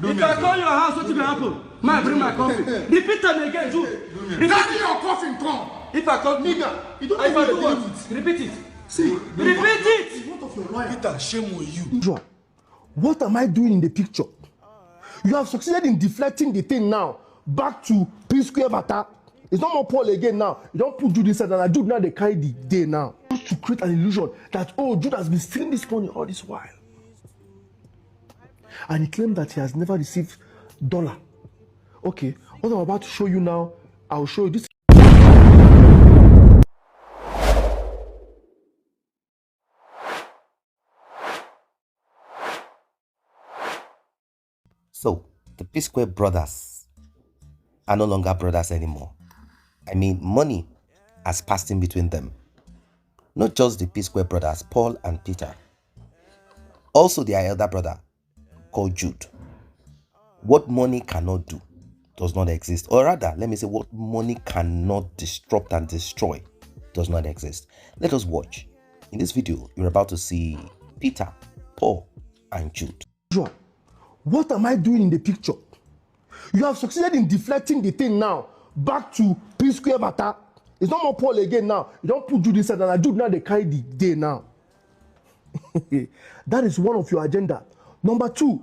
If I call your house, what will happen? Man, bring my coffee. Repeat them again, Jude. Carry your coffin, come. If I call nigga, you don't if I do know what? Repeat it. See, repeat it. What of your lawyer? Peter, shame on you. What am I doing in the picture? You have succeeded in deflecting the thing now back to P-square Bata. It's not more Paul again now. You don't put Jude inside, and Jude now they carry the day now. Just to create an illusion that, oh, Jude has been stealing this money all this while. And he claimed that he has never received $1. Okay, what I'm about to show you now, I'll show you this. So, the P-Square brothers are no longer brothers anymore. I mean, money has passed in between them. Not just the P-Square brothers, Paul and Peter. Also their elder brother, called Jude. What money cannot do does not exist. Or rather, let me say what money cannot disrupt and destroy does not exist. Let us watch. In this video, you're about to see Peter, Paul, and Jude. What am I doing in the picture? You have succeeded in deflecting the thing now back to P-square Bata. It's not more Paul again now. You don't put Jude inside, and Jude now they carry the day now. That is one of your agenda. Number two,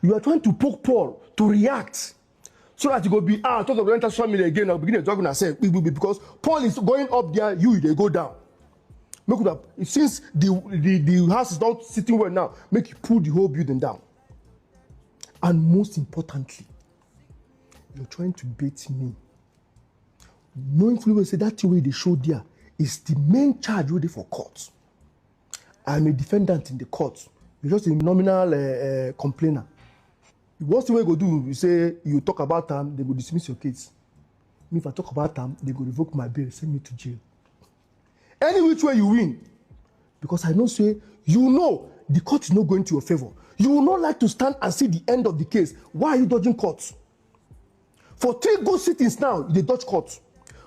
you are trying to poke Paul to react so that you go be talk of the rental family again. I'll begin talking and say because Paul is going up there, they go down. Make up since the house is not sitting well now, make you pull the whole building down. And most importantly, you're trying to bait me. Knowing fully well, say that way they showed there is the main charge ready for court. I'm a defendant in the court. You're just a nominal complainer. What's the way you go do? You say you talk about them, they will dismiss your case. Me, if I talk about them, they will revoke my bail, send me to jail. Any which way you win, because I know say you know the court is not going to your favor. You will not like to stand and see the end of the case. Why are you dodging court? For 3 good sittings now, they dodge court.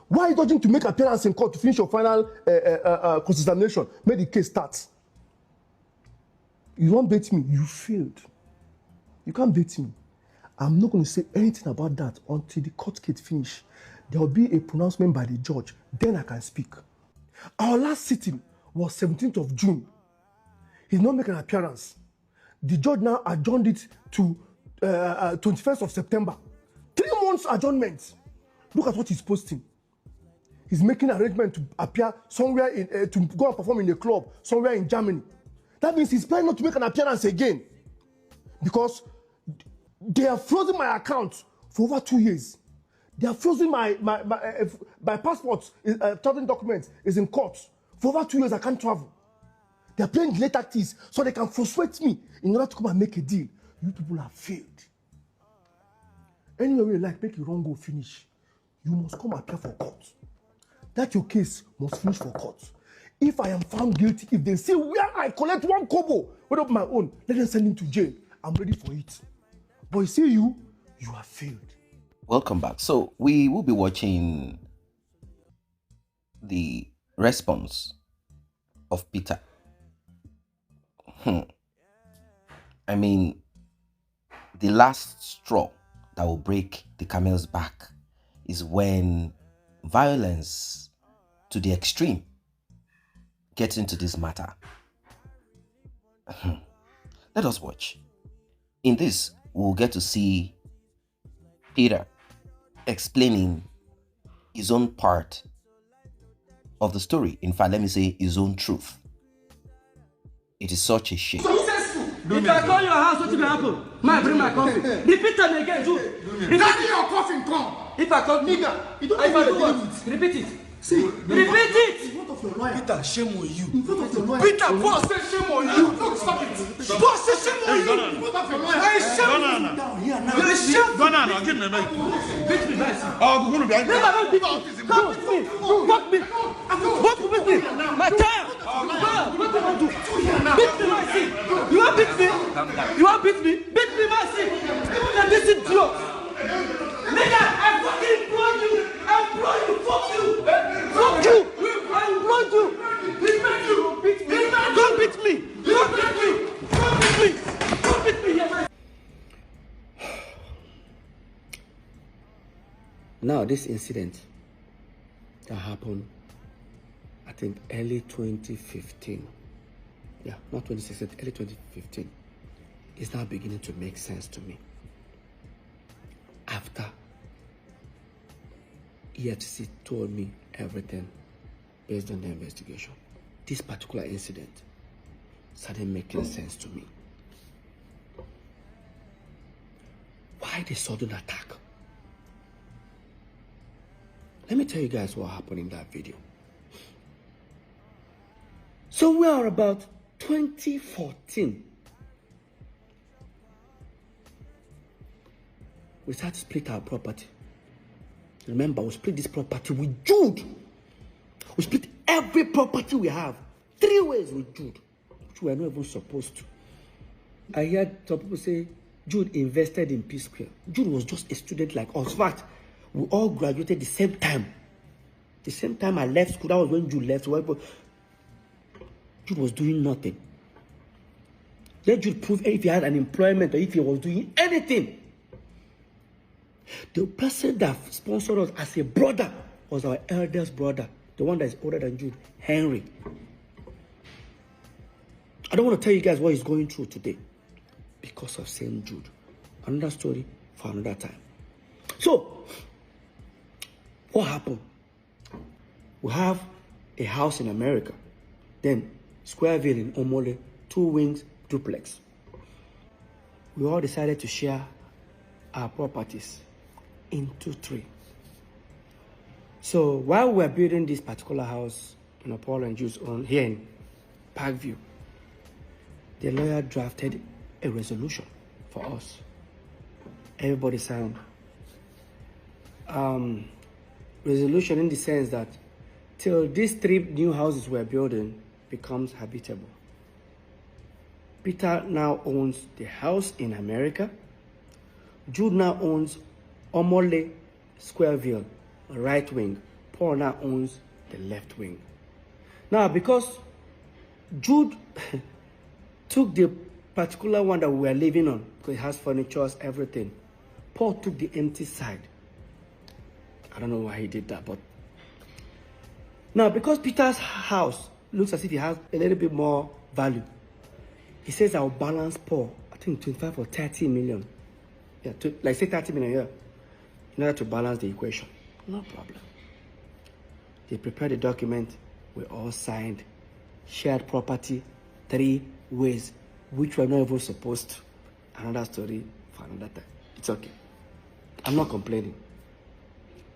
Why are you dodging to make appearance in court to finish your final cross-examination? Make the case start. You won't bait me. You failed. You can't bait me. I'm not going to say anything about that until the court case finish. There will be a pronouncement by the judge. Then I can speak. Our last sitting was 17th of June. He's not making an appearance. The judge now adjourned it to 21st of September. 3 months adjournment. Look at what he's posting. He's making an arrangement to appear somewhere to go and perform in a club somewhere in Germany. That means he's planning not to make an appearance again because they have frozen my account for over 2 years. They have frozen my passport, traveling documents is in court. For over 2 years, I can't travel. They are playing late tactics so they can frustrate me in order to come and make a deal. You people have failed. Anyway, you like make your wrong go finish. You must come appear for court. That your case must finish for court. If I am found guilty, if they say where I collect 1 kobo, what of my own, let them send him to jail. I'm ready for it. But you see you have failed. Welcome back. So we will be watching the response of Peter. I mean, the last straw that will break the camel's back is when violence to the extreme gets into this matter. Let us watch. In this, we'll get to see Peter explaining his own part of the story. In fact, let me say his own truth. It is such a shame. If I call your house, what will happen? Man, bring my coffee. Repeat them again, Jude. Carry your coffin, come. If I call nigga, you don't know what? Repeat it. See, repeat it. What of your lawyer? Peter, shame on you. What of your lawyer? Peter, boss said shame on you. Don't stop it. Boss said shame on you. What of your lawyer? I shame you. Down here now. You shame. Go now, give me a mic. Beat me, nice. Oh, go behind me. Come with me. Fuck me. What with me? My time. What do you do? Beat me, my seat. You want beat me? You want beat me? Beat me, my seat. And this is drugs. Nigga, I fucking implore you. I implore you. Fuck you. Fuck you. I implore you. Don't beat me. Don't beat me. Don't beat me. Don't beat me. Don't beat me. Now, this incident that happened, I think, early 2015. Yeah, not 2016, early 2015. Is now beginning to make sense to me. After EFCC told me everything based on the investigation, this particular incident started making sense to me. Why the sudden attack? Let me tell you guys what happened in that video. So we are about 2014. We started to split our property. Remember, we split this property with Jude. We split every property we have 3 ways with Jude, which we are not even supposed to. I heard some people say Jude invested in P Square. Jude was just a student like us. In fact, we all graduated the same time. The same time I left school, that was when Jude left. Jude was doing nothing. Let Jude prove if he had an employment or if he was doing anything. The person that sponsored us as a brother was our eldest brother, the one that is older than Jude, Henry. I don't want to tell you guys what he's going through today because of St. Jude. Another story for another time. So, what happened? We have a house in America, then Squareville in Omole, 2 wings, duplex. We all decided to share our properties into 3. So while we were building this particular house, Paul and Jude's own here in Parkview, the lawyer drafted a resolution for us. Everybody signed. Resolution in the sense that till these 3 new houses we're building becomes habitable. Peter now owns the house in America. Jude now owns Omole, Squareville, right wing. Paul now owns the left wing. Now, because Jude took the particular one that we were living on, because it has furniture, everything, Paul took the empty side. I don't know why he did that, but now because Peter's house looks as if it has a little bit more value, he says I'll balance Paul, I think 25 or 30 million. Yeah, like say 30 million a year, in order to balance the equation. No problem. They prepared the document, we all signed, shared property 3 ways, which we're not even supposed to. Another story for another time. It's okay. I'm not complaining.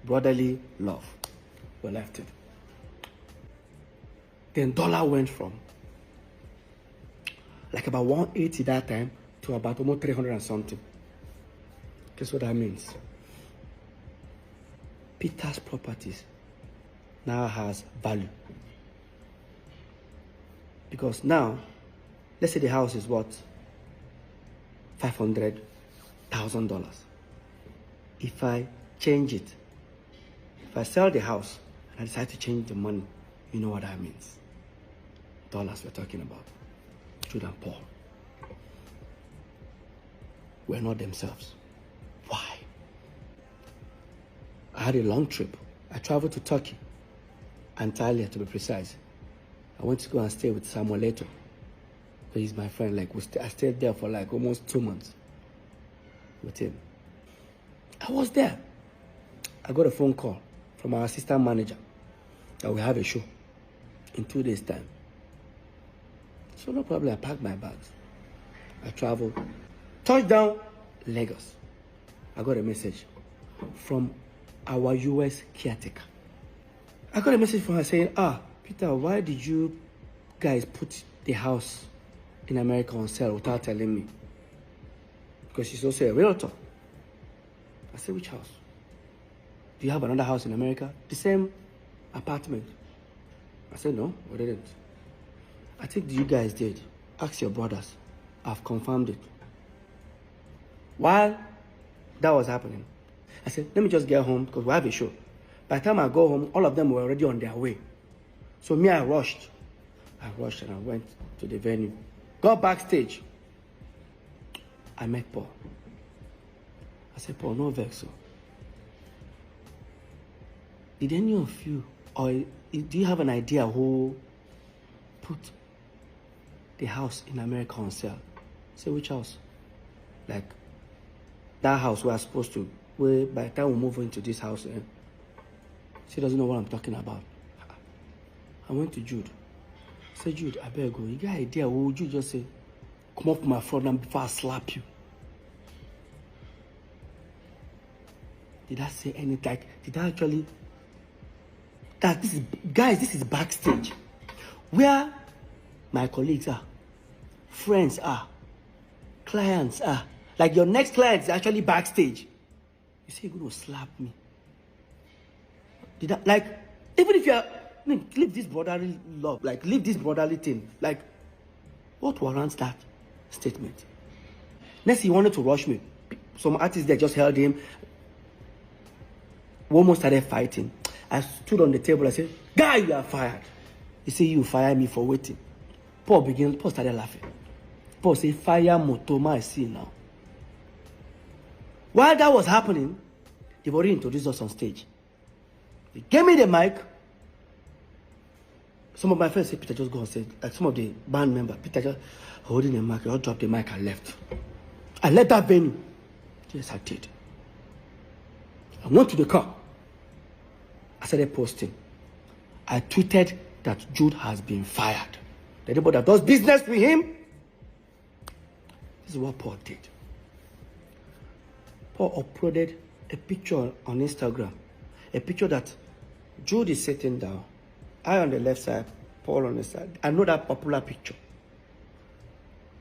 Brotherly love. We left it. Then dollar went from like about 180 that time to about almost 300 and something. Guess what that means? Peter's properties now has value. Because now, let's say the house is worth $500,000. If I change it, if I sell the house and I decide to change the money, you know what that means. Dollars we're talking about. Jude and Paul were not themselves. Why? I had a long trip. I traveled to Turkey, Antalya to be precise. I went to go and stay with Samuel Leto. He's my friend. Like I stayed there for like almost 2 months with him. I was there. I got a phone call from our assistant manager that we have a show in 2 days' time. So no problem, I packed my bags. I traveled. Touchdown, Lagos. I got a message from our US caretaker. I got a message from her saying, Peter, why did you guys put the house in America on sale without telling me? Because she's also a realtor. I said, which house? Do you have another house in America? The same apartment. I said, no, we didn't. I think you guys did. Ask your brothers. I've confirmed it. While that was happening, I said, let me just get home because we have a show. By the time I go home, all of them were already on their way. So me, I rushed. And I went to the venue. Got backstage. I met Paul. I said, Paul, no vex. Did any of you, or do you have an idea who put the house in America on sale? Say which house? Like that house we are supposed to, where by the time we move into this house, she doesn't know what I'm talking about. I went to Jude. I said, Jude, I better go. You got an idea? What would you just say? Come up my front and before I slap you. Did I say anything? Like, did I actually? That this is, guys, this is backstage, where my colleagues are, friends are, clients are. Like your next client is actually backstage. You say you're going to slap me. Did I, like, even if you're, leave this brotherly love, like leave this brotherly thing. Like, what warrants that statement? Next, he wanted to rush me. Some artists there just held him. We almost started fighting. I stood on the table. I said, "Guy, you are fired." He said, "You fire me for waiting." Paul started laughing. Paul said, "Fire Motoma, I see now." While that was happening, they've already introduced us on stage. They gave me the mic. Some of my friends said, "Peter, just go on stage." Like some of the band members, Peter just holding the mic. I dropped the mic and left. I left that venue. Yes, I did. I went to the car. I started posting. I tweeted that Jude has been fired. Anybody that does business with him, this is what Paul did. Paul uploaded a picture on Instagram. A picture that Jude is sitting down. I on the left side, Paul on the side. I know that popular picture.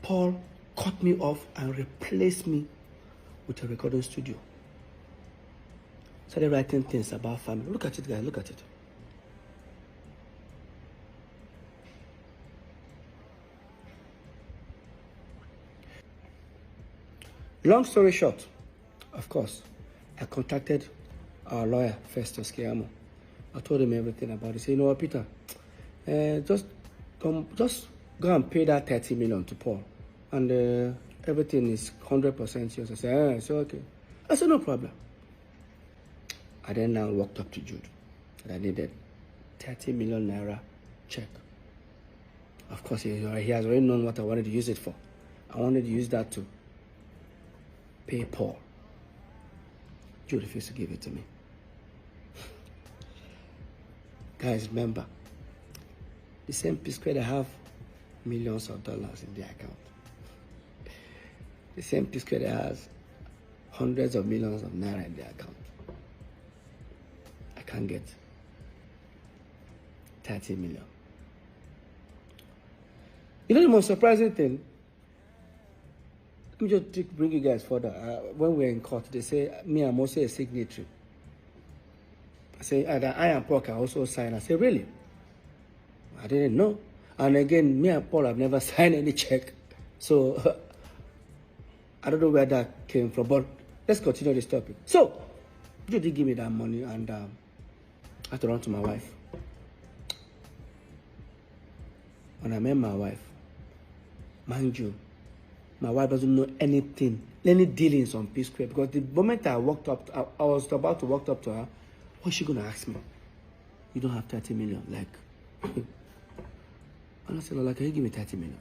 Paul cut me off and replaced me with a recording studio. Started writing things about family. Look at it, guys. Look at it. Long story short, of course, I contacted our lawyer, Festus Kiamo. I told him everything about it. He said, "You know what, Peter? Just go and pay that 30 million to Paul. And everything is 100% yours." I said, "It's okay." I said, "No problem." I then now walked up to Jude and I needed 30 million naira check. Of course, he has already known what I wanted to use it for. I wanted to use that to pay Paul. Jude refused to give it to me. Guys, remember, the same P-Square that have millions of dollars in their account. The same P-Square that has hundreds of millions of naira in their account. I can't get 30 million. You know the most surprising thing? Let me just bring you guys further. When we're in court, they say, me, I'm also a signatory. I say, I and Paul can also sign. I say, really? I didn't know. And again, me and Paul have never signed any check. So, I don't know where that came from, but let's continue this topic. So, you did give me that money, and I had to run to my wife. When I met my wife, mind you, my wife doesn't know anything, any dealings on P-Square, because the moment I walked up, I was about to walk up to her, what's she going to ask me? You don't have 30 million, like. And I said, "Lola, can you give me 30 million?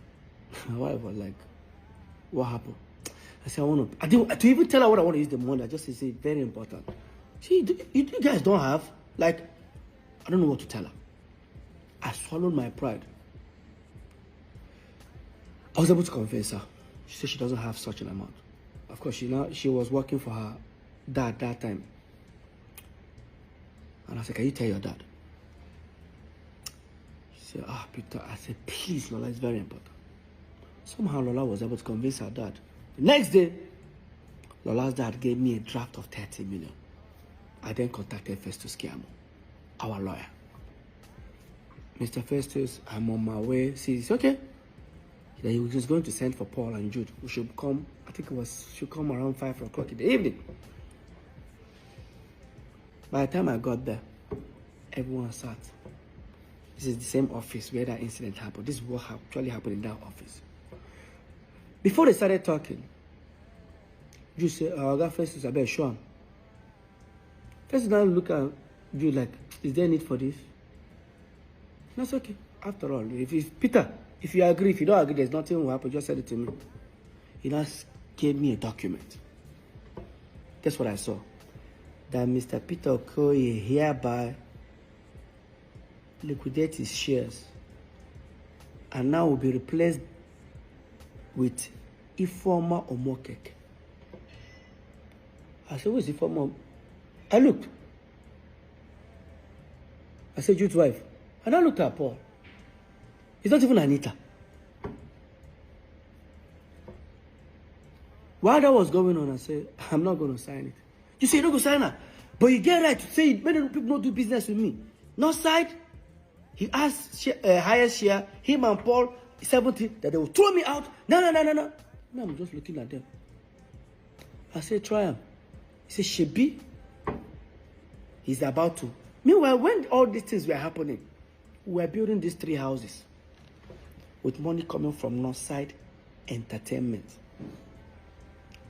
My wife was like, what happened? I said, I didn't even tell her what I want to use the money. I just said, very important. See, you guys don't have, like, I don't know what to tell her. I swallowed my pride. I was able to convince her. She said she doesn't have such an amount. Of course, she was working for her dad that time. And I said, "Can you tell your dad?" She said, Peter. I said, "Please, Lola, it's very important." Somehow Lola was able to convince her dad. The next day, Lola's dad gave me a draft of 30 million. I then contacted Festus Kiamo, our lawyer. "Mr. Festus, I'm on my way." She said, "Okay." That he was just going to send for Paul and Jude, who should come, I think should come around 5 o'clock in the evening. By the time I got there, everyone sat. This is the same office where that incident happened. This is what actually happened in that office. Before they started talking, Jude said, "I got Festus, I better show him." Festus now look at Jude, like, is there a need for this? That's okay. After all, if Peter, if you agree, if you don't agree, there's nothing will happen. Just send it to me. He now gave me a document. Guess what I saw? That Mr. Peter Okoye hereby liquidate his shares and now will be replaced with Ifeoma Omokeke. I said, where's Ifeoma? I looked. I said, Jude's wife. And I looked at Paul. It's not even Anita. While that was going on, I said, I'm not going to sign it. You say you're not going to sign her. But you get right to say many people don't do business with me. Northside, he asked highest share, him and Paul, 70, that they will throw me out. No. Now I'm just looking at them. I said, try him. He said, Shebi, he's about to. Meanwhile, when all these things were happening, we were building these 3 houses with money coming from Northside Entertainment.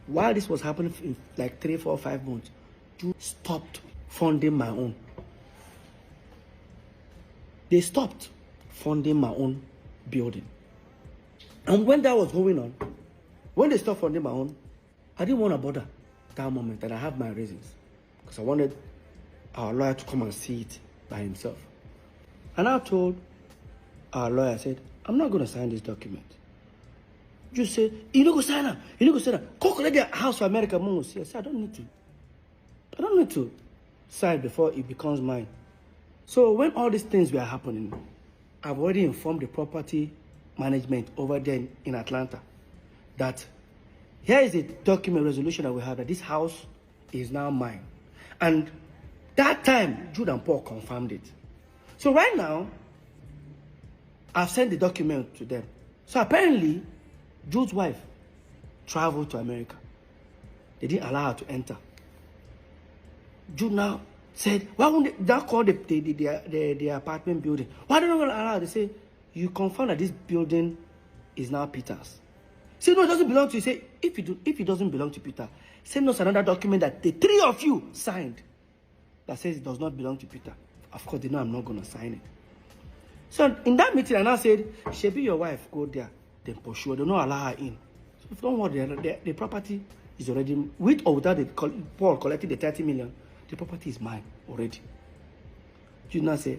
While this was happening in like 3, 4, 5 months, Jude stopped funding my own. They stopped funding my own building. And when that was going on, when they stopped funding my own, I didn't want to bother that moment, and I have my reasons. Because I wanted our lawyer to come and see it by himself. And I told our lawyer, I said, I'm not going to sign this document. Just say, you don't go sign her. You don't go sign her. Go collect the house for America. Mom will see. I said, I don't need to. I don't need to sign before it becomes mine. So when all these things were happening, I've already informed the property management over there in Atlanta that here is a document resolution that we have that this house is now mine. And that time, Jude and Paul confirmed it. So right now, I've sent the document to them. So apparently, Jude's wife traveled to America. They didn't allow her to enter. Jude now said, why won't they call the apartment building? Why don't they allow her? They say, you confirm that this building is now Peter's. Say, no, it doesn't belong to you. Say, if it doesn't belong to Peter, send us another document that the 3 of you signed that says it does not belong to Peter. Of course, they know I'm not going to sign it. So in that meeting, I now said, Shebi, your wife, go there. Then pursue her. They don't allow her in. So if you don't worry, the property is already, with or without Paul collecting the 30 million, the property is mine already. You now say,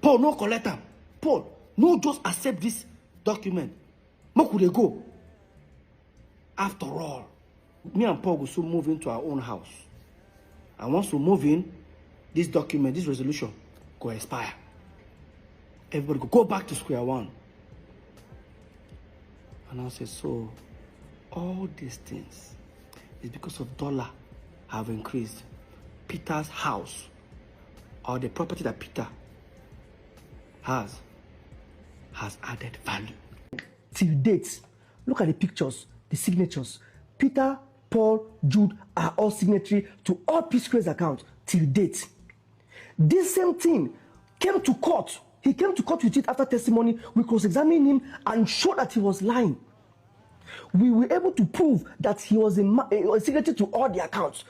Paul, no collect them. Paul, no, just accept this document. Where could they go? After all, me and Paul will soon move into our own house. And once we move in, this document, this resolution, go expire. Everybody go back to square one. And I said, so all these things is because of dollar have increased. Peter's house, or the property that Peter has added value. Till date, look at the pictures, the signatures. Peter, Paul, Jude are all signatory to all P-Square's accounts till date. This same thing came to court. He came to court with it after testimony. We cross-examined him and showed that he was lying. We were able to prove that he was a signatory to all the accounts.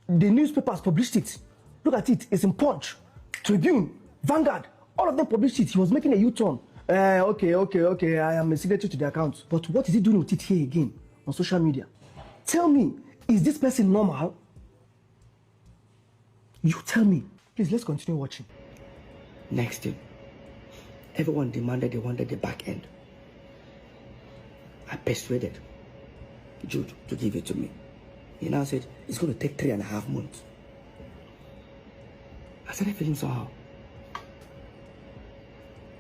The newspapers published it. Look at it. It's in Punch, Tribune, Vanguard. All of them published it. He was making a U-turn. Okay. I am a signatory to the account. But what is he doing with it here again on social media? Tell me, is this person normal? You tell me. Please, let's continue watching. Next thing, everyone demanded, they wanted the back end. I persuaded Jude to give it to me. He now said, it's going to take 3.5 months. I started feeling somehow.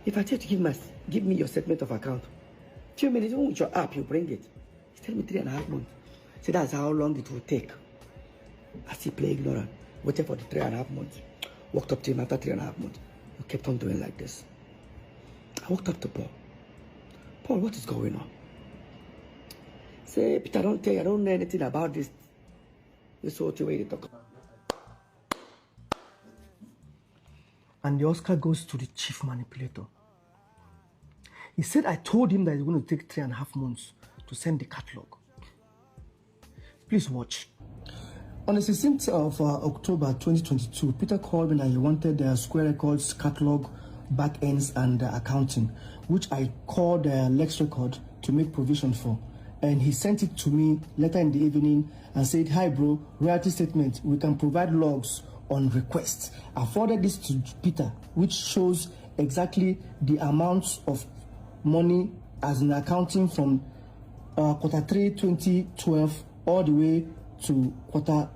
If I tell you to give me your statement of account, few minutes, even with your app, you bring it. He told me 3.5 months. So that's how long it will take. I still play ignorant. Waited for the 3.5 months. Walked up to him after 3.5 months. He kept on doing like this. I walked up to Paul. Paul, what is going on? Say, Peter, don't tell you, I don't know anything about this. This is what you way to talk about. And the Oscar goes to the chief manipulator. He said, I told him that it's going to take 3.5 months to send the catalog. Please watch. On the 16th of October 2022, Peter called me that he wanted the Square Records catalog, back ends, and accounting, which I called Lex Record to make provision for. And he sent it to me later in the evening and said, "Hi bro, royalty statement, we can provide logs on request." I forwarded this to Peter, which shows exactly the amounts of money as in accounting from Q3 2012 all the way to Q2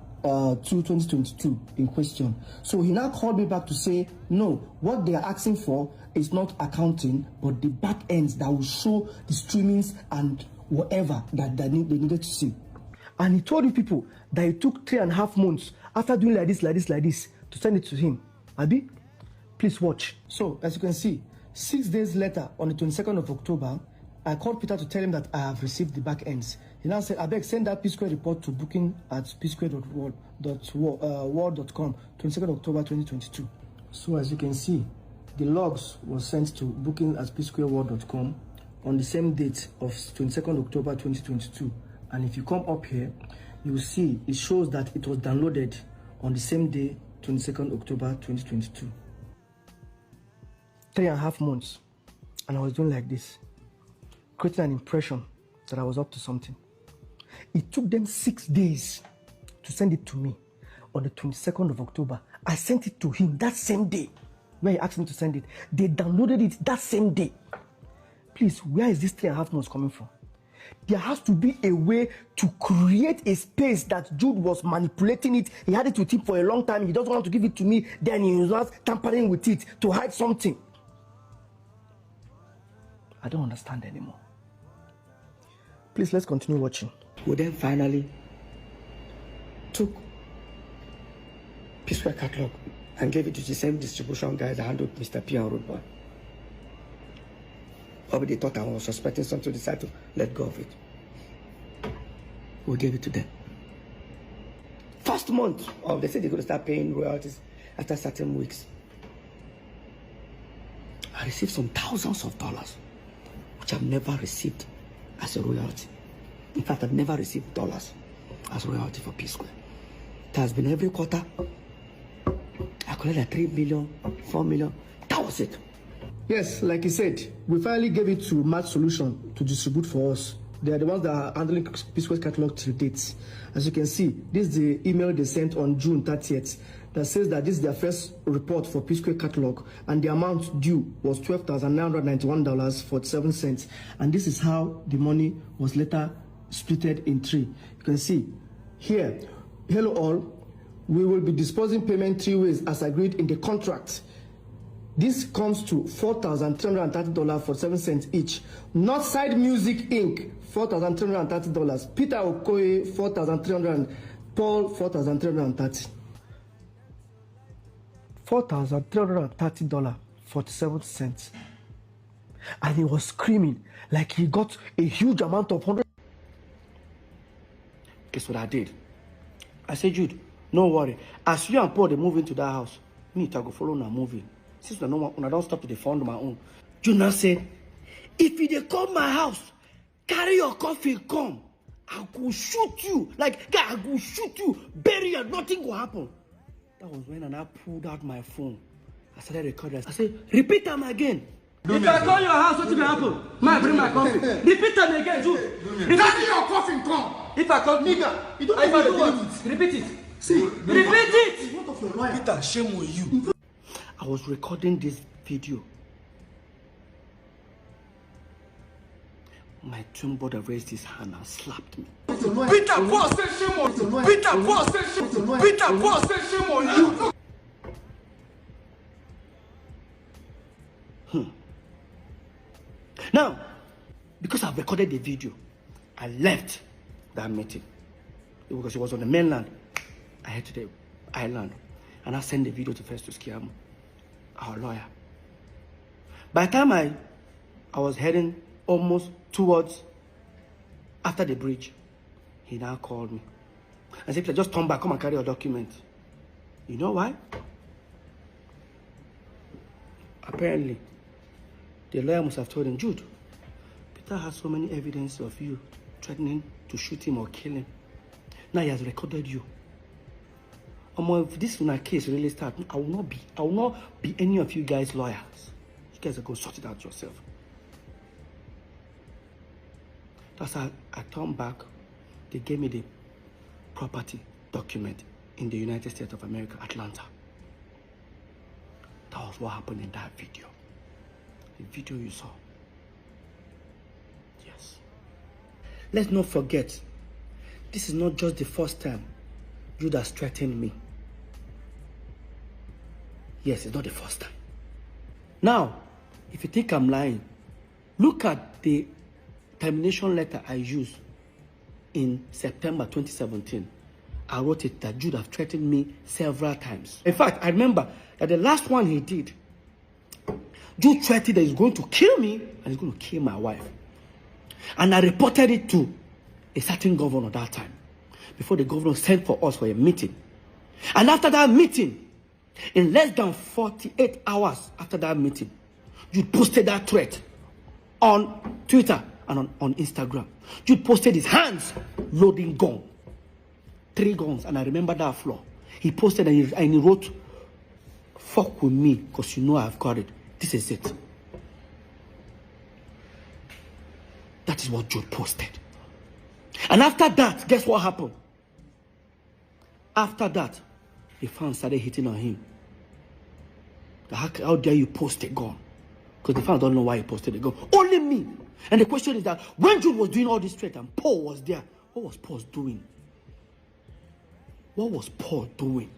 2022 in question. So he now called me back to say, no, what they are asking for is not accounting, but the back ends that will show the streamings and whatever that they needed to see. And he told you people that it took 3.5 months after doing like this to send it to him. Abi, please watch. So as you can see, 6 days later, on the 22nd of October, I called Peter to tell him that I have received the back ends. He now said, "I beg, send that P-Square report to booking at psquare.world.com, 22nd October 2022. So as you can see, the logs was sent to booking at psquareworld.com on the same date of 22nd October 2022. And if you come up here, you will see it shows that it was downloaded on the same day, 22nd October 2022. 3.5 months, and I was doing like this, creating an impression that I was up to something. It took them 6 days to send it to me. On the 22nd of October, I sent it to him that same day where he asked me to send it. They downloaded it that same day. Please, where is this 3.5 months coming from? There has to be a way to create a space that Jude was manipulating it. He had it with him for a long time. He doesn't want to give it to me. Then he was tampering with it to hide something. I don't understand anymore. Please, let's continue watching. We then finally took P-Square catalog and gave it to the same distribution guys that handled Mr. P and Rudeboy. Probably they thought I was suspecting something, to decide to let go of it. We gave it to them. First month, they said they're going to start paying royalties after certain weeks. I received some thousands of dollars, which I've never received as a royalty. In fact, I've never received dollars as royalty for P-Square. It has been every quarter. I collected 3 million, 4 million. That was it. Yes, like he said, we finally gave it to Match Solution to distribute for us. They are the ones that are handling P-Square catalog till dates. As you can see, this is the email they sent on June 30th that says that this is their first report for P-Square catalog, and the amount due was $12,991.47. And this is how the money was later splitted in 3. You can see here, hello all, we will be disposing payment 3 ways as agreed in the contract. This comes to $4,330.47 each. Northside Music Inc. $4,330. Peter Okoye $4,300. Paul $4,330. $4,330.47. And he was screaming like he got a huge amount of 100. Guess what I did? I said, Jude, no worry. As you and Paul they move into that house, me I go follow na movie. Since I don't stop to fund my own. Jude now said, if you come my house, carry your coffin, come. I go shoot you. Like, guy, I go shoot you. Bury you. Nothing will happen. That was when I pulled out my phone. I started recording. I said, repeat them again. If I call your house, what will happen? Man, bring my coffin. Repeat them again, Jude. Carry your coffin, come. If I call nigga, you don't know what? Repeat it. See, repeat it. What of your lawyer? Peter, shame on you. I was recording this video. My twin brother raised his hand and slapped me. Peter, Paul said shame on you. Peter, Paul said shame on you. Peter, Paul said shame on you. Now, because I've recorded the video, I left that meeting. Because it was on the mainland. I head to the island. And I sent the video to Festus Kiamu, our lawyer. By the time I was heading almost towards after the bridge, he now called me and said, just turn back, come and carry your document. You know why? Apparently, the lawyer must have told him, Jude, Peter has so many evidence of you threatening to shoot him or kill him. Now he has recorded you. If this case really starts, I will not be any of you guys lawyers. You guys are going to sort it out yourself. That's how I turned back. They gave me the property document in the United States of America, Atlanta. That was what happened in that video. The video you saw. Yes. Let's not forget, this is not just the first time Jude has threatened me. Yes, it's not the first time. Now, if you think I'm lying, look at the termination letter I used in September 2017. I wrote it that Jude have threatened me several times. In fact, I remember that the last one he did, Jude threatened that he's going to kill me and he's going to kill my wife. And I reported it to a certain governor that time, before the governor sent for us for a meeting. And after that meeting, in less than 48 hours after that meeting, Jude posted that threat on Twitter and on Instagram. Jude posted his hands loading gun. 3 guns, and I remember that floor. He posted and he wrote, "Fuck with me, because you know I've got it. This is it." That is what Jude posted. And after that, guess what happened? After that, the fans started hitting on him. How dare you post a gun? Because the fans don't know why he posted a gun. Only me. And the question is that when Jude was doing all this threat and Paul was there, what was Paul doing? What was Paul doing?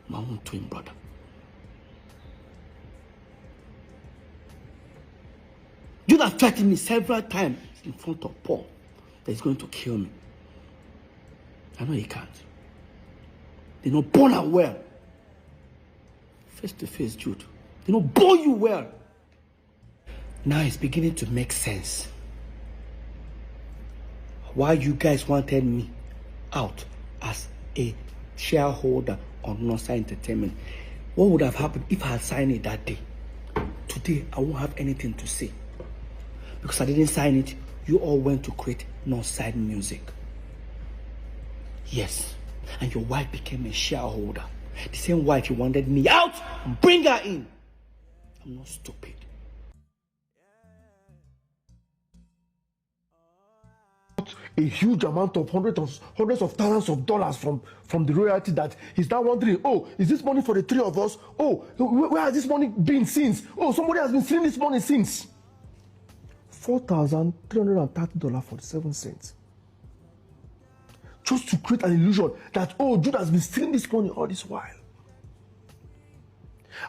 My own twin brother. Jude has threatened me several times in front of Paul that he's going to kill me. I know he can't. They know born and well. Face to face, Jude. They know born you well. Now it's beginning to make sense. Why you guys wanted me out as a shareholder on Northside Entertainment. What would have happened if I had signed it that day? Today, I won't have anything to say. Because I didn't sign it, you all went to create Northside Music. Yes. And your wife became a shareholder. The same wife you wanted me out, bring her in. I'm not stupid. A huge amount of hundreds of thousands of dollars from the royalty that he's now wondering, oh, is this money for the 3 of us? Oh, where has this money been since? Oh, somebody has been stealing this money since. $4,330.47. Just to create an illusion that, oh, Jude has been stealing this money all this while.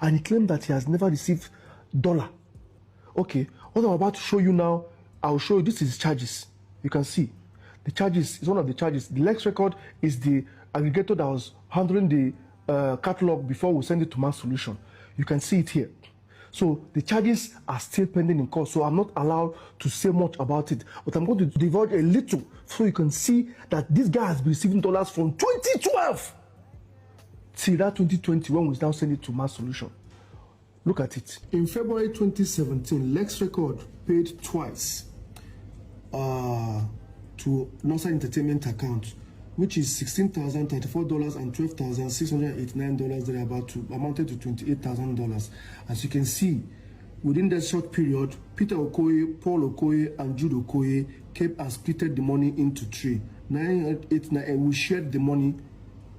And he claimed that he has never received $1. Okay, what I'm about to show you now, I'll show you, this is charges. You can see. The charges is one of the charges. The Lex record is the aggregator that was handling the catalog before we send it to Mass Solution. You can see it here. So the charges are still pending in court, so I'm not allowed to say much about it. But I'm going to divulge a little so you can see that this guy has been receiving dollars from 2012 till that 2020 when we now send it to Mass Solution. Look at it. In February 2017, Lex Record paid twice to Northside Entertainment account, which is $16,034 and $12,689 thereabout, to amounted to $28,000. As you can see, within that short period, Peter Okoye, Paul Okoye, and Jude Okoye kept and splitted the money into 3. 9, 8, 9, and we shared the money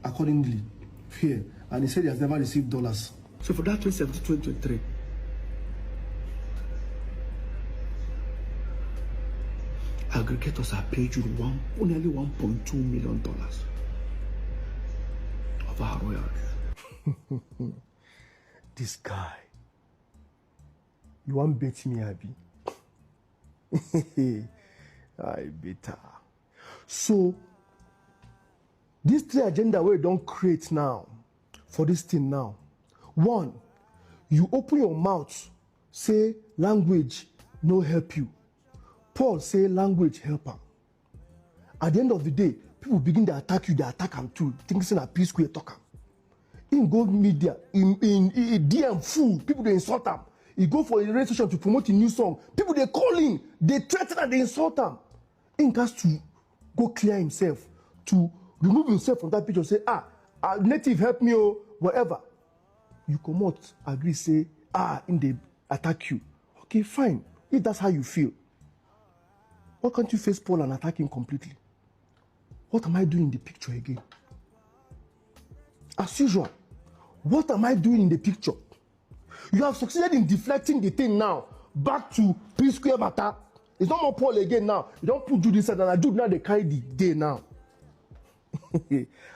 accordingly here. And he said he has never received dollars. So for that 2017-2023, aggregators have paid you nearly $1.2 million of our royalties. This guy, you want to bet me, Abby? I better. So, these 3 agenda we don't create now for this thing now. 1, you open your mouth, say language no help you. Paul say language help him. At the end of the day, people begin to attack you, they attack him too. Thinking a peace square talker. In go media, in DM fool, people they insult him. He go for a radio station to promote a new song. People they call in, they threaten and they insult him. He has to go clear himself, to remove himself from that picture and say, native help me, oh, whatever. You come out, agree, say, in they attack you. Okay, fine. If that's how you feel, why can't you face Paul and attack him completely? What am I doing in the picture again? As usual, what am I doing in the picture? You have succeeded in deflecting the thing now back to P-square matter. It's not more Paul again now. You don't put Jude inside, and Jude now they carry the day now.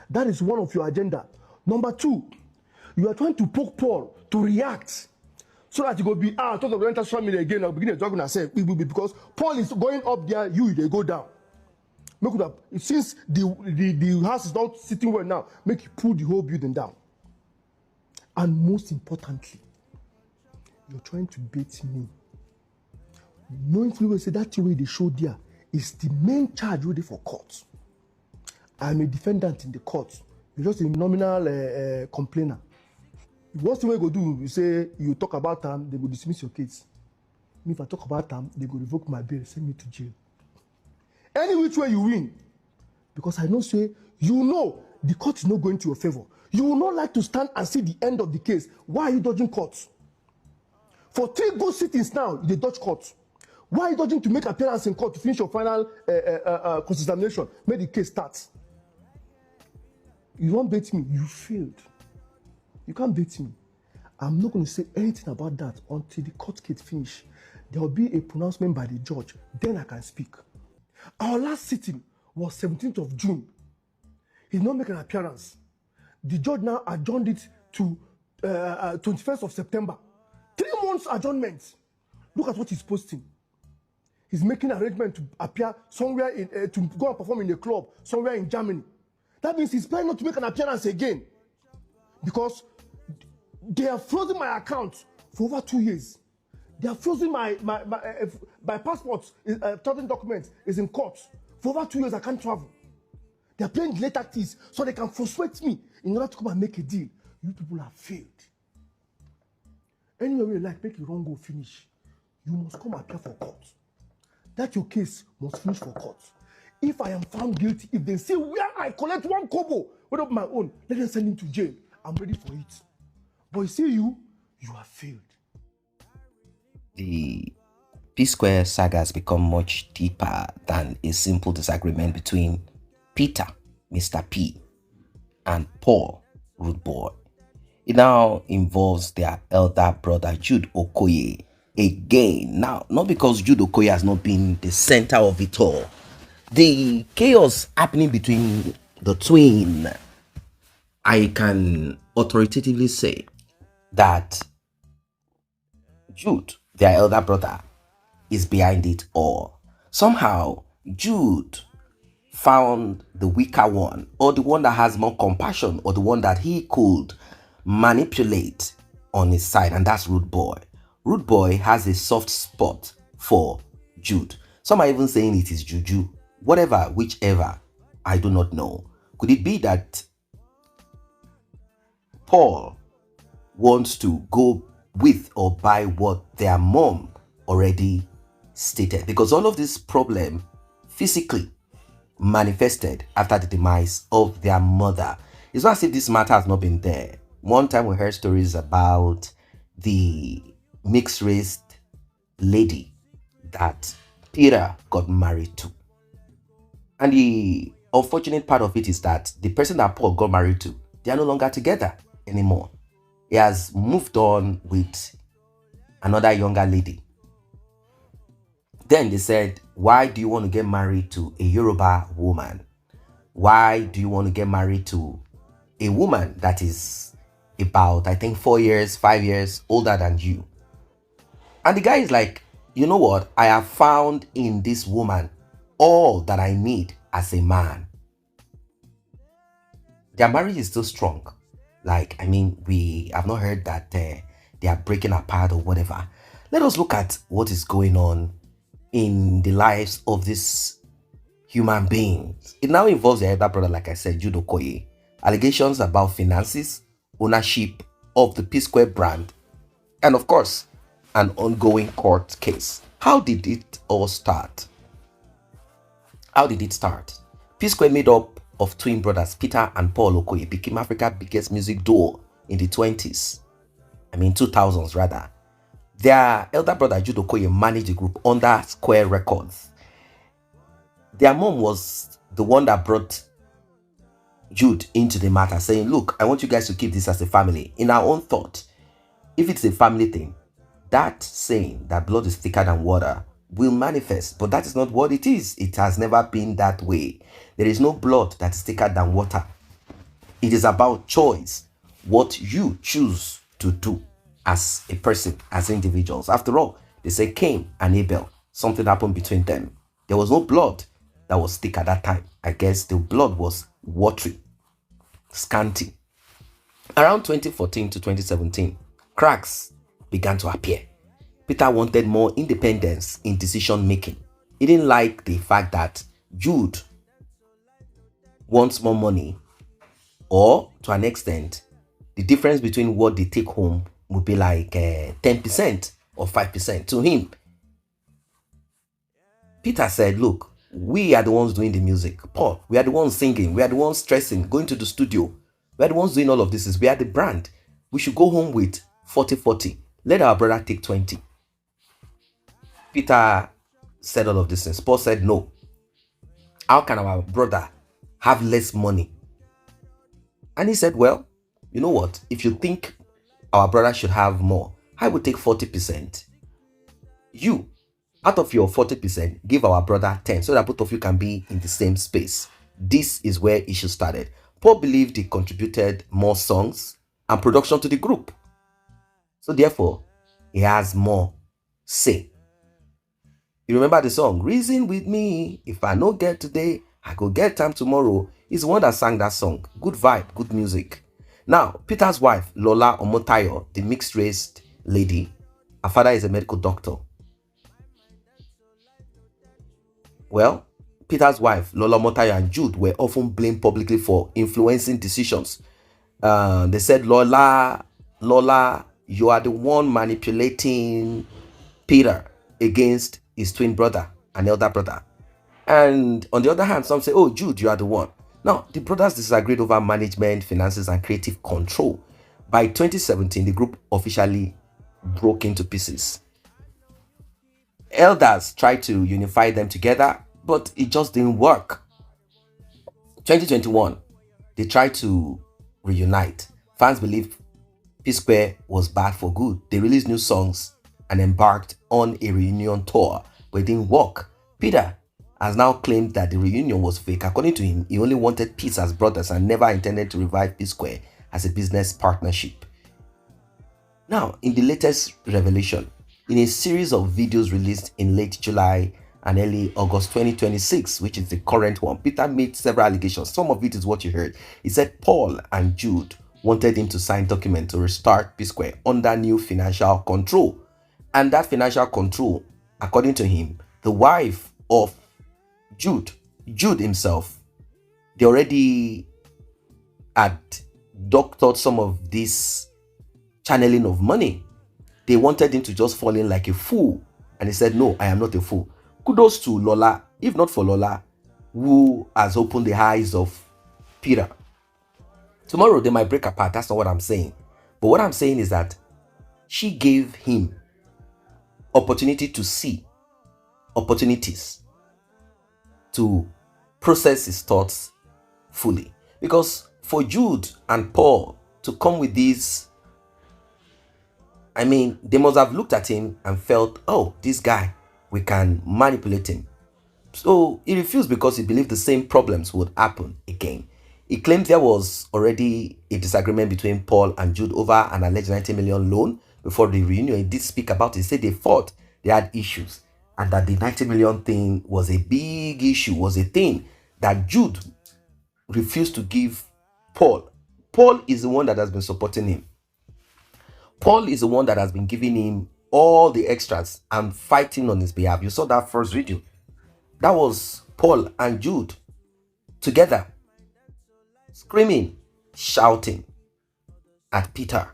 That is one of your agenda. Number two, you are trying to poke Paul to react so that you go be talk of the social media again and begin to talk and say because Paul is going up there, they go down. Make up since the house is not sitting well now, make you pull the whole building down. And most importantly, you're trying to bait me. Knowing people say that way they show there is the main charge ready for court. I'm a defendant in the court. You're just a nominal complainer. What's the way you go do? You say you talk about them, they will dismiss your case. If I talk about them, they will revoke my bail, send me to jail. Any which way you win, because I know say you know the court is not going to your favor. You will not like to stand and see the end of the case. Why are you dodging court? For 3 good sittings now, they dodge court. Why are you dodging to make appearance in court to finish your final cross-examination? Make the case start. You won't bait me. You failed. You can't bait me. I'm not going to say anything about that until the court case finish. There will be a pronouncement by the judge. Then I can speak. Our last sitting was 17th of June. He did not make an appearance. The judge now adjourned it to 21st of September. 3 months adjournment. Look at what he's posting. He's making arrangement to appear somewhere to go and perform in a club somewhere in Germany. That means he's planning not to make an appearance again because they have frozen my account for over 2 years. They have frozen my passport, traveling documents is in court. For over 2 years, I can't travel. They are playing late tactics so they can frustrate me in order to come and make a deal. You people have failed. Anyway, you like, make your wrong go finish. You must come appear for court. That your case must finish for court. If I am found guilty, if they say where I collect 1 kobo, what of my own, let them send him to jail. I'm ready for it. But you see you have failed. The P-square saga has become much deeper than a simple disagreement between Peter, Mr. P, and Paul, Rudeboy. It now involves their elder brother Jude Okoye again. Now, not because Jude Okoye has not been the center of it all. The chaos happening between the twin, I can authoritatively say that Jude, their elder brother, is behind it all. Somehow, Jude found the weaker one, or the one that has more compassion, or the one that he could manipulate on his side, and that's Rudeboy. Rudeboy has a soft spot for Jude. Some are even saying it is juju. Whatever, whichever, I do not know. Could it be that Paul wants to go with or by what their mom already stated? Because all of this problem physically manifested after the demise of their mother. It's not as if this matter has not been there. One time we heard stories about the mixed-race lady that Peter got married to. And the unfortunate part of it is that the person that Paul got married to, they are no longer together anymore. He has moved on with another younger lady. Then they said, why do you want to get married to a Yoruba woman? Why do you want to get married to a woman that is about, I think, 4 years, 5 years older than you? And the guy is like, you know what? I have found in this woman all that I need as a man. Their marriage is still strong. Like, I mean, we have not heard that they are breaking apart or whatever. Let us look at what is going on in the lives of these human beings. It now involves the elder brother, like I said, Jude Okoye. Allegations about finances, ownership of the P-Square brand, and of course, an ongoing court case. How did it all start? How did it start? P-Square made up of twin brothers Peter and Paul Okoye became Africa's biggest music duo in the 2000s rather. Their elder brother Jude Okoye managed the group under Square Records. Their mom was the one that brought Jude into the matter, saying, look, I want you guys to keep this as a family. In our own thought, if it's a family thing, that saying that blood is thicker than water will manifest, but that is not what it is. It has never been that way. There is no blood that is thicker than water. It is about choice, what you choose to do as a person, as individuals. After all, they say Cain and Abel, something happened between them. There was no blood that was thick at that time. I guess the blood was watery, scanty. Around 2014 to 2017, cracks began to appear. Peter wanted more independence in decision making. He didn't like the fact that Jude wants more money, or to an extent, the difference between what they take home would be like 10% or 5% to him. Peter said, look, we are the ones doing the music. Paul, we are the ones singing. We are the ones stressing, going to the studio. We are the ones doing all of this. We are the brand. We should go home with 40-40. Let our brother take 20. Peter said all of these things. Paul said, no. How can our brother have less money? And he said, well, you know what? If you think our brother should have more, I would take 40%. You, out of your 40%, give our brother 10 so that both of you can be in the same space. This is where issue started. Paul believed he contributed more songs and production to the group. So therefore, he has more say. You remember the song, Reason With Me, If I No Get Today, I Go Get Time Tomorrow. He's the one that sang that song. Good vibe, good music. Now, Peter's wife, Lola Omotayo, the mixed-race lady, her father is a medical doctor. Well, Peter's wife, Lola Omotayo, and Jude were often blamed publicly for influencing decisions. They said, Lola, you are the one manipulating Peter against his twin brother and elder brother. And on the other hand, some say, oh, Jude, you are the one. Now, the brothers disagreed over management, finances, and creative control. By 2017, the group officially broke into pieces. Elders tried to unify them together, but it just didn't work. 2021, they tried to reunite. Fans believed P-Square was bad for good. They released new songs and embarked on a reunion tour, but it didn't work. Peter has now claimed that the reunion was fake. According to him, he only wanted peace as brothers and never intended to revive P-Square as a business partnership. Now, in the latest revelation, in a series of videos released in late July and early August 2026, which is the current one, Peter made several allegations. Some of it is what you heard. He said Paul and Jude wanted him to sign documents to restart P-Square under new financial control. And that financial control, according to him, the wife of Jude himself, they already had doctored some of this channeling of money. They wanted him to just fall in like a fool. And he said, no, I am not a fool. Kudos to Lola, if not for Lola, who has opened the eyes of Peter. Tomorrow they might break apart. That's not what I'm saying. But what I'm saying is that she gave him opportunity to see opportunities to process his thoughts fully. Because for Jude and Paul to come with these, I mean, they must have looked at him and felt, oh, this guy, we can manipulate him. So he refused because he believed the same problems would happen again. He claimed there was already a disagreement between Paul and Jude over an alleged 90 million loan before the reunion. He did speak about it. He said they fought, they had issues, and that the 90 million thing was a big issue, was a thing that Jude refused to give Paul. Paul is the one that has been supporting him. Paul is the one that has been giving him all the extras and fighting on his behalf. You saw that first video. That was Paul and Jude together, screaming, shouting at Peter.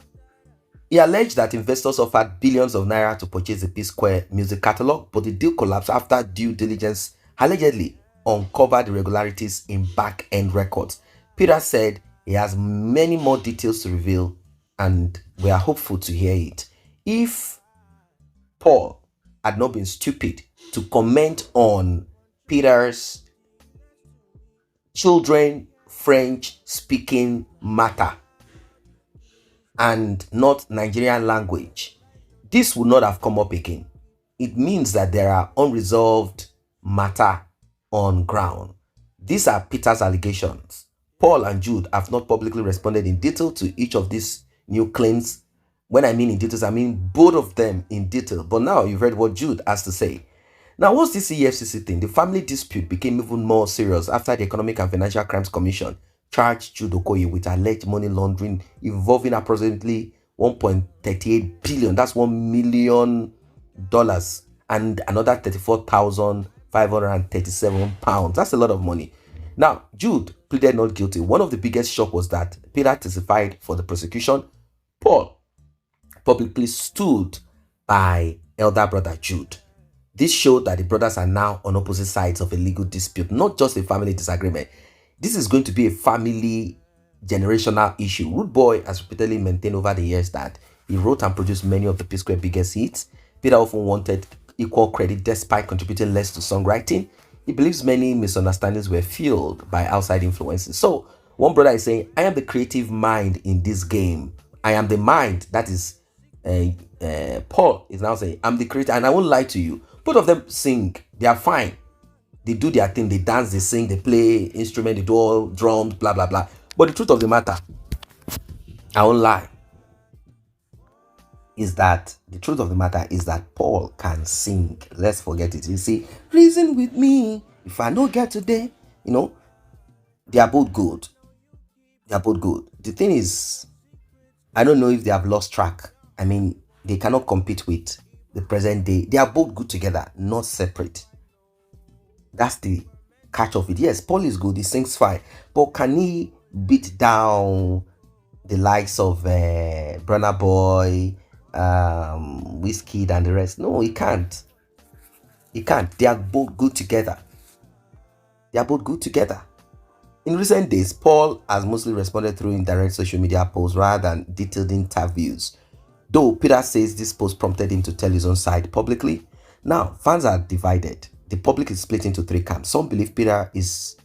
He alleged that investors offered billions of naira to purchase the P-Square music catalog, but the deal collapsed after due diligence allegedly uncovered irregularities in back-end records. Peter said he has many more details to reveal, and we are hopeful to hear it. If Paul had not been stupid to comment on Peter's children French speaking matter and not Nigerian language, this would not have come up again. It means that there are unresolved matter on ground. These are Peter's allegations. Paul and Jude have not publicly responded in detail to each of these new claims. When I mean in details, I mean both of them in detail. But now you've heard what Jude has to say. Now, what's this EFCC thing? The family dispute became even more serious after the Economic and Financial Crimes Commission charged Jude Okoye with alleged money laundering involving approximately 1.38 billion. That's $1 million, and another 34,537 pounds. That's a lot of money. Now, Jude pleaded not guilty. One of the biggest shock was that Peter testified for the prosecution. Paul publicly stood by elder brother Jude. This showed that the brothers are now on opposite sides of a legal dispute, not just a family disagreement. This is going to be a family generational issue. Rudeboy has repeatedly maintained over the years that he wrote and produced many of the P-Square biggest hits. Peter often wanted equal credit despite contributing less to songwriting. He believes many misunderstandings were fueled by outside influences. So one brother is saying, I am the creative mind in this game. I am the mind. That is, Paul is now saying, I'm the creator, and I won't lie to you. Both of them sing. They are fine. They do their thing. They dance, they sing, they play instrument, they do all drums, blah, blah, blah. But the truth of the matter, I won't lie, is that Paul can sing. Let's forget it. You see, reason with me. If I don't get today, they are both good. They are both good. The thing is, I don't know if they have lost track. I mean, they cannot compete with the present day. They are both good together, not separate. That's the catch of it. Yes, Paul is good. He sings fine. But can he beat down the likes of Burna Boy, Wizkid and the rest? No, he can't. He can't. They are both good together. In recent days, Paul has mostly responded through indirect social media posts rather than detailed interviews. Though Peter says this post prompted him to tell his own side publicly. Now, fans are divided. The public is split into three camps. Some believe Peter is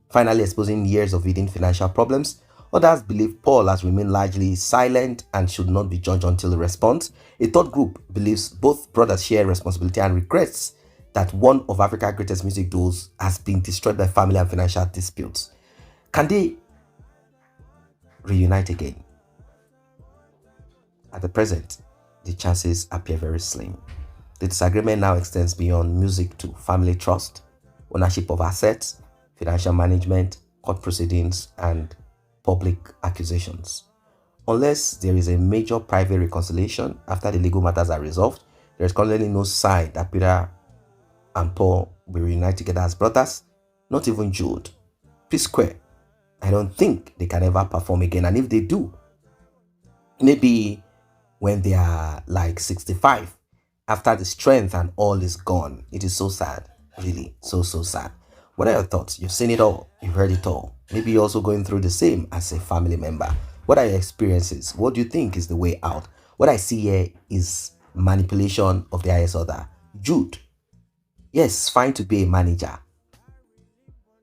finally exposing years of hidden financial problems. Others believe Paul has remained largely silent and should not be judged until he responds. A third group believes both brothers share responsibility and regrets that one of Africa's greatest music duos has been destroyed by family and financial disputes. Can they reunite again? At the present, the chances appear very slim. The disagreement now extends beyond music to family trust, ownership of assets, financial management, court proceedings, and public accusations. Unless there is a major private reconciliation after the legal matters are resolved, there is currently no sign that Peter and Paul will reunite together as brothers, not even Jude. P-Square, I don't think they can ever perform again, and if they do, maybe when they are like 65, after the strength and all is gone. It is so sad, really, so sad. What are your thoughts? You've seen it all, you've heard it all. Maybe you're also going through the same as a family member. What are your experiences? What do you think is the way out? What I see here is manipulation of the highest order. Jude, yes, fine to be a manager.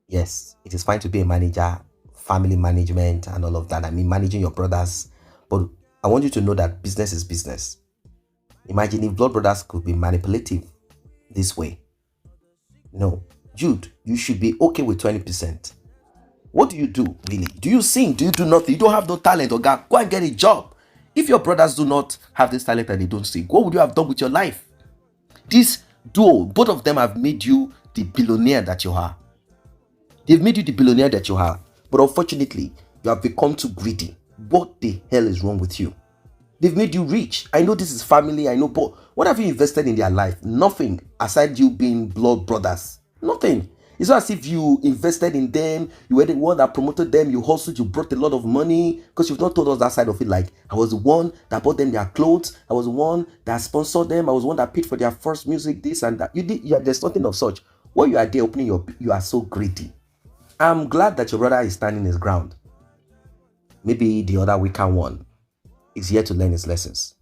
Yes, it is fine to be a manager, family management and all of that. I mean, managing your brothers. But I want you to know that business is business. Imagine if blood brothers could be manipulative this way. No. Jude, you should be okay with 20%. What do you do, really? Do you sing? Do you do nothing? You don't have no talent, or go and get a job. If your brothers do not have this talent and they don't sing, what would you have done with your life? This duo, both of them have made you the billionaire that you are. They've made you the billionaire that you are. But unfortunately, you have become too greedy. What the hell is wrong with you? They've made you rich. I know this is family, I know, but what have you invested in their life? Nothing, aside you being blood brothers. Nothing. It's not as if you invested in them, you were the one that promoted them, you hustled, you brought a lot of money, because you've not told us that side of it. Like, I was the one that bought them their clothes, I was the one that sponsored them, I was the one that paid for their first music, this and that. There's nothing of such. While you are there opening you are so greedy. I'm glad that your brother is standing his ground. Maybe the other weaker one is here to learn his lessons.